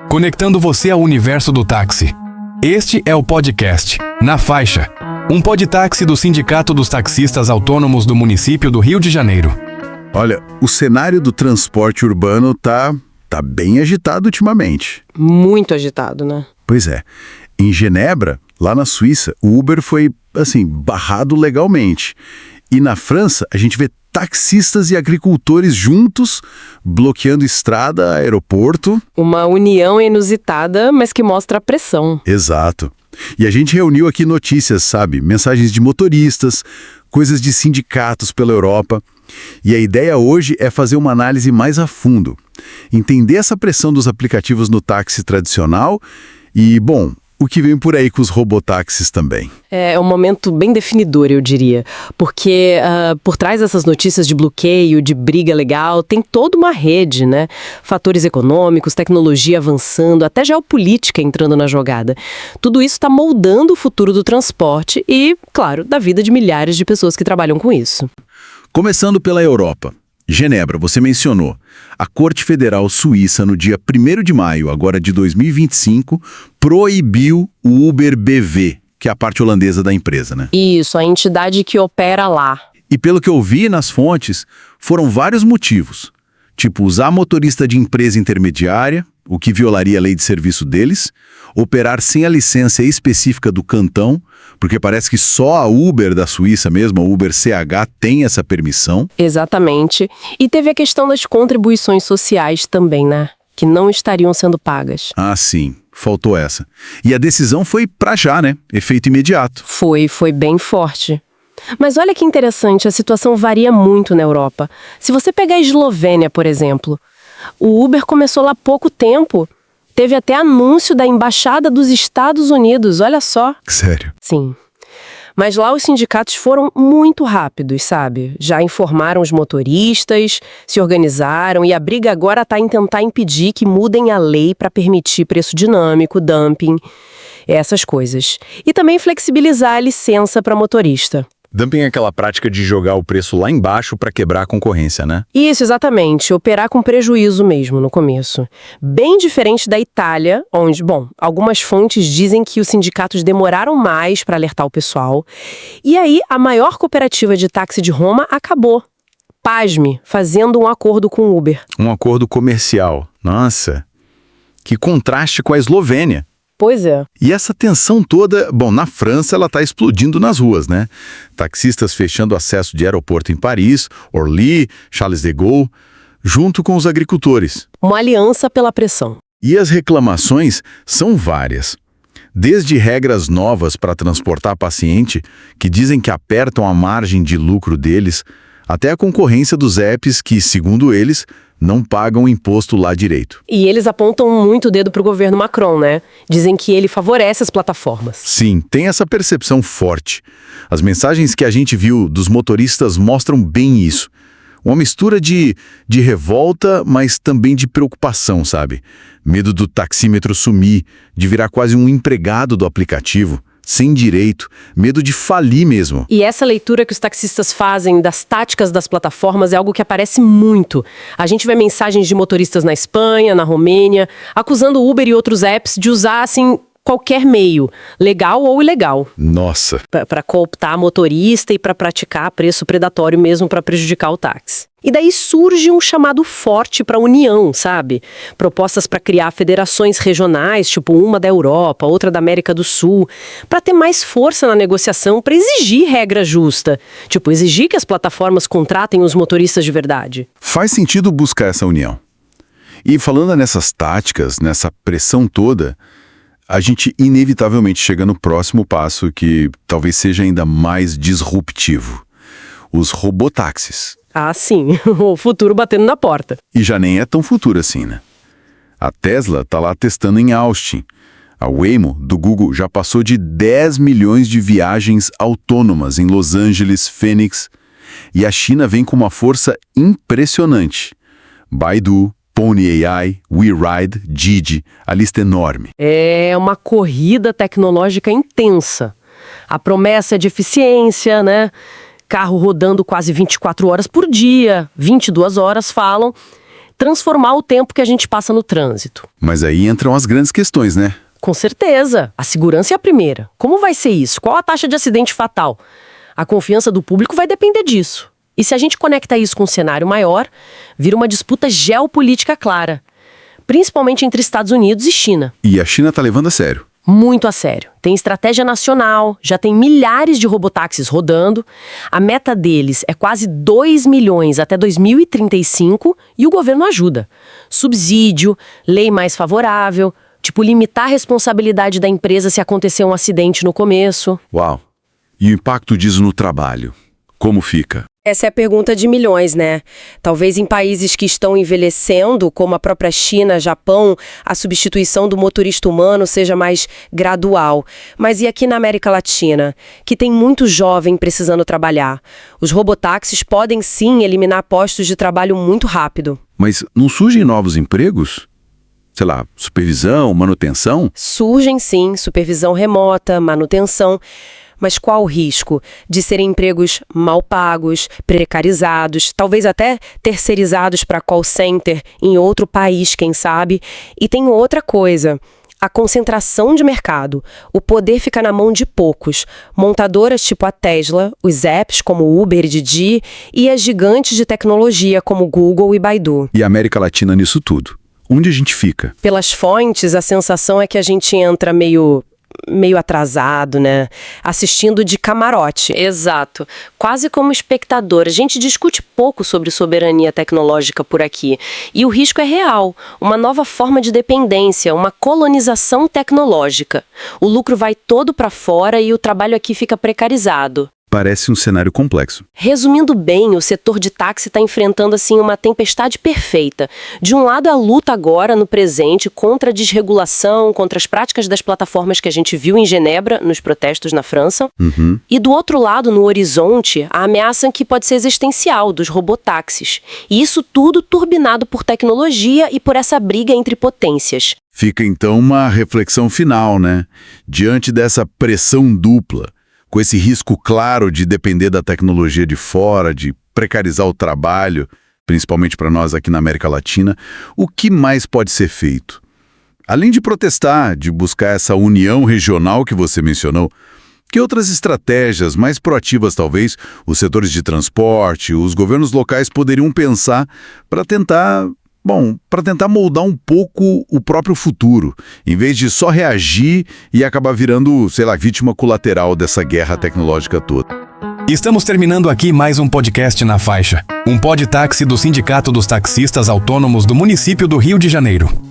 conectando você ao universo do táxi. Este é o podcast Na Faixa, um podtáxi do Sindicato dos Taxistas Autônomos do município do Rio de Janeiro. Olha, o cenário do transporte urbano tá bem agitado ultimamente. Muito agitado, né? Pois é. Em Genebra, lá na Suíça, o Uber foi, barrado legalmente. E na França, a gente vê taxistas e agricultores juntos, bloqueando estrada, aeroporto. Uma união inusitada, mas que mostra a pressão. Exato. E a gente reuniu aqui notícias, sabe? Mensagens de motoristas, coisas de sindicatos pela Europa. E a ideia hoje é fazer uma análise mais a fundo. Entender essa pressão dos aplicativos no táxi tradicional e, bom, o que vem por aí com os robotáxis também. É um momento bem definidor, eu diria. Porque por trás dessas notícias de bloqueio, de briga legal, tem toda uma rede, né? Fatores econômicos, tecnologia avançando, até geopolítica entrando na jogada. Tudo isso está moldando o futuro do transporte e, claro, da vida de milhares de pessoas que trabalham com isso. Começando pela Europa. Genebra, você mencionou. A Corte Federal Suíça, no dia 1º de maio, agora de 2025, proibiu o Uber BV, que é a parte holandesa da empresa, né? Isso, a entidade que opera lá. E pelo que eu vi nas fontes, foram vários motivos. Tipo, usar motorista de empresa intermediária, o que violaria a lei de serviço deles, operar sem a licença específica do cantão, porque parece que só a Uber da Suíça mesmo, a Uber CH, tem essa permissão. Exatamente. E teve a questão das contribuições sociais também, né? Que não estariam sendo pagas. Ah, sim. Faltou essa. E a decisão foi pra já, né? Efeito imediato. Foi bem forte. Mas olha que interessante, a situação varia muito na Europa. Se você pegar a Eslovênia, por exemplo, o Uber começou lá há pouco tempo. Teve até anúncio da Embaixada dos Estados Unidos, olha só. Sério? Sim. Mas lá os sindicatos foram muito rápidos, sabe? Já informaram os motoristas, se organizaram e a briga agora está em tentar impedir que mudem a lei para permitir preço dinâmico, dumping, essas coisas. E também flexibilizar a licença para motorista. Dumping é aquela prática de jogar o preço lá embaixo para quebrar a concorrência, né? Isso, exatamente. Operar com prejuízo mesmo no começo. Bem diferente da Itália, onde, algumas fontes dizem que os sindicatos demoraram mais para alertar o pessoal. E aí, a maior cooperativa de táxi de Roma acabou. Pasme, fazendo um acordo com o Uber. Um acordo comercial. Nossa, que contraste com a Eslovênia. Pois é. E essa tensão toda, na França ela está explodindo nas ruas, né? Taxistas fechando acesso de aeroporto em Paris, Orly, Charles de Gaulle, junto com os agricultores. Uma aliança pela pressão. E as reclamações são várias. Desde regras novas para transportar paciente, que dizem que apertam a margem de lucro deles, até a concorrência dos apps que, segundo eles, não pagam imposto lá direito. E eles apontam muito o dedo pro governo Macron, né? Dizem que ele favorece as plataformas. Sim, tem essa percepção forte. As mensagens que a gente viu dos motoristas mostram bem isso. Uma mistura de revolta, mas também de preocupação, sabe? Medo do taxímetro sumir, de virar quase um empregado do aplicativo. Sem direito, medo de falir mesmo. E essa leitura que os taxistas fazem das táticas das plataformas é algo que aparece muito. A gente vê mensagens de motoristas na Espanha, na Romênia, acusando o Uber e outros apps de usar, qualquer meio, legal ou ilegal. Nossa! Para cooptar motorista e para praticar preço predatório mesmo para prejudicar o táxi. E daí surge um chamado forte para a união, sabe? Propostas para criar federações regionais, tipo uma da Europa, outra da América do Sul, para ter mais força na negociação, para exigir regra justa. Tipo, exigir que as plataformas contratem os motoristas de verdade. Faz sentido buscar essa união. E falando nessas táticas, nessa pressão toda, a gente inevitavelmente chega no próximo passo que talvez seja ainda mais disruptivo. Os robotáxis. Ah, sim. O futuro batendo na porta. E já nem é tão futuro assim, né? A Tesla tá lá testando em Austin. A Waymo, do Google, já passou de 10 milhões de viagens autônomas em Los Angeles, Phoenix. E a China vem com uma força impressionante. Baidu, Pony AI, WeRide, Didi, a lista é enorme. É uma corrida tecnológica intensa. A promessa é de eficiência, né? Carro rodando quase 24 horas por dia, 22 horas falam. transformar o tempo que a gente passa no trânsito. Mas aí entram as grandes questões, né? Com certeza. A segurança é a primeira. Como vai ser isso? Qual a taxa de acidente fatal? A confiança do público vai depender disso. E se a gente conecta isso com um cenário maior, vira uma disputa geopolítica clara, principalmente entre Estados Unidos e China. E a China tá levando a sério. Muito a sério. Tem estratégia nacional, já tem milhares de robotáxis rodando. A meta deles é quase 2 milhões até 2035 e o governo ajuda. Subsídio, lei mais favorável, tipo limitar a responsabilidade da empresa se acontecer um acidente no começo. Uau! E o impacto disso no trabalho? Como fica? Essa é a pergunta de milhões, né? Talvez em países que estão envelhecendo, como a própria China, Japão, a substituição do motorista humano seja mais gradual. Mas e aqui na América Latina, que tem muito jovem precisando trabalhar? Os robotáxis podem sim eliminar postos de trabalho muito rápido. Mas não surgem novos empregos? Sei lá, supervisão, manutenção? Surgem sim, supervisão remota, manutenção. Mas qual o risco? De serem empregos mal pagos, precarizados, talvez até terceirizados para call center em outro país, quem sabe? E tem outra coisa. A concentração de mercado. O poder fica na mão de poucos. Montadoras tipo a Tesla, os apps como Uber e Didi e as gigantes de tecnologia como Google e Baidu. E a América Latina nisso tudo? Onde a gente fica? Pelas fontes, a sensação é que a gente entra meio atrasado, né? Assistindo de camarote. Exato. Quase como espectador. A gente discute pouco sobre soberania tecnológica por aqui. E o risco é real. Uma nova forma de dependência, uma colonização tecnológica. O lucro vai todo para fora e o trabalho aqui fica precarizado. Parece um cenário complexo. Resumindo bem, o setor de táxi está enfrentando assim uma tempestade perfeita. De um lado, a luta agora, no presente, contra a desregulação, contra as práticas das plataformas que a gente viu em Genebra, nos protestos na França. E do outro lado, no horizonte, a ameaça que pode ser existencial dos robotáxis. E isso tudo turbinado por tecnologia e por essa briga entre potências. Fica então uma reflexão final, né? Diante dessa pressão dupla, com esse risco claro de depender da tecnologia de fora, de precarizar o trabalho, principalmente para nós aqui na América Latina, o que mais pode ser feito? Além de protestar, de buscar essa união regional que você mencionou, que outras estratégias mais proativas talvez os setores de transporte, os governos locais poderiam pensar para tentar moldar um pouco o próprio futuro, em vez de só reagir e acabar virando, sei lá, vítima colateral dessa guerra tecnológica toda. Estamos terminando aqui mais um podcast na Faixa, um podtáxi do Sindicato dos Taxistas Autônomos do município do Rio de Janeiro.